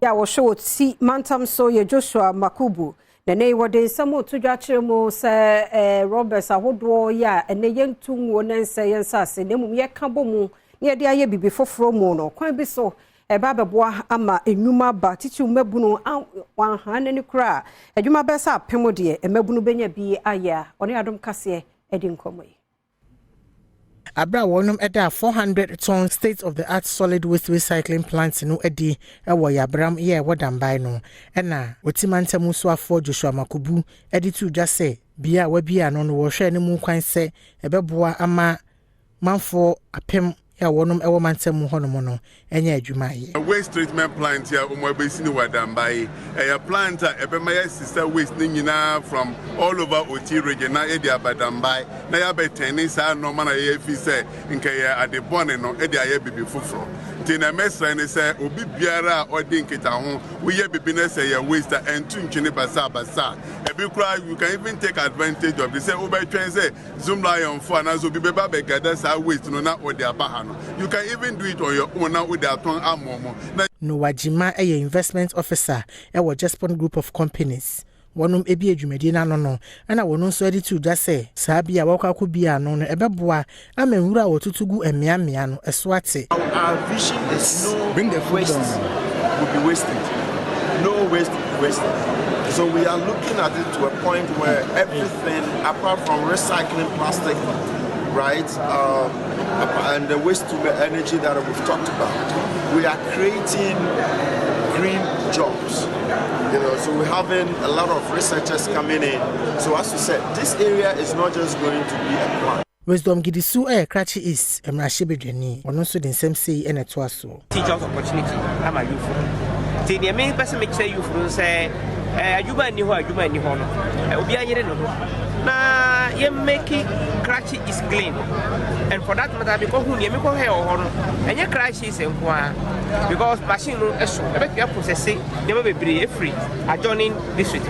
Ya wo show si mantam so ye Joshua Makubu na nei wode samo to dwachire mu se Roberts ahodo ya ene yentu nwo nense yensase nemum ye ka bomu ne ye de aye bibi foforo mu no kwan bi so ba beboa ama enwuma ba tichi mabunu wan hanani kura adwuma be sa apemo de mabunu benya bi aya one Adom Kasee edi nkomo yi Abra wonum eda 400 ton state of the art solid waste recycling plant no edi ewo yabram ye wodambai no ena otimantamu so afọ Joshua Makubu edi tu dwase bia wa bia no no wo hwe ne mu kwan se ebeboa ama manfo apem ya wonum ewo mantamu hono no enya adwuma ye waste treatment plant ya umwabesi ni wadambai a plant ebema ya sister waste ni nyina from all over Oti region na edi abadambai na ya beteni sa no mana ye fi se nke ya adebone no edi aye bibi fufuro tina mesra ni se obi biara odi nkita ho we bibi na se ya waste entu ntwene basa ebi kura you can even take advantage of this say obetwen say zoom lion for na so bibi ba be gather sa waste no na odi abaha no you can even do it on your own now with the aton amomo no wajima a investment officer e wo Jaspon group of companies wonum ebi adwumadi na no ana wonu so edi tu dwa se saa bia wakako bia no no ebeboa amanwura wotutugu emiamia no eso ate. Our vision is no bring the waste will be wasted. No waste wasted. So we are looking at it to a point where everything apart from recycling plastic, right, and the waste to energy that we've talked about, we are creating green jobs. You know, so we're having a lot of researchers coming in. So as you said, this area is not just going to be a plant. Wisdom Gidisu Krachi is Emrashibedeni, or no so in same say and a twaso. Teach us opportunity. I'm a youth. The main person makes a youth say, you might know, you might know. Obi a year no. Na ye make Krachi is clean. And for that matter, because who you make hair or and your Krachi is because machine no so. I bet you are processing, never be free. Adjoining district.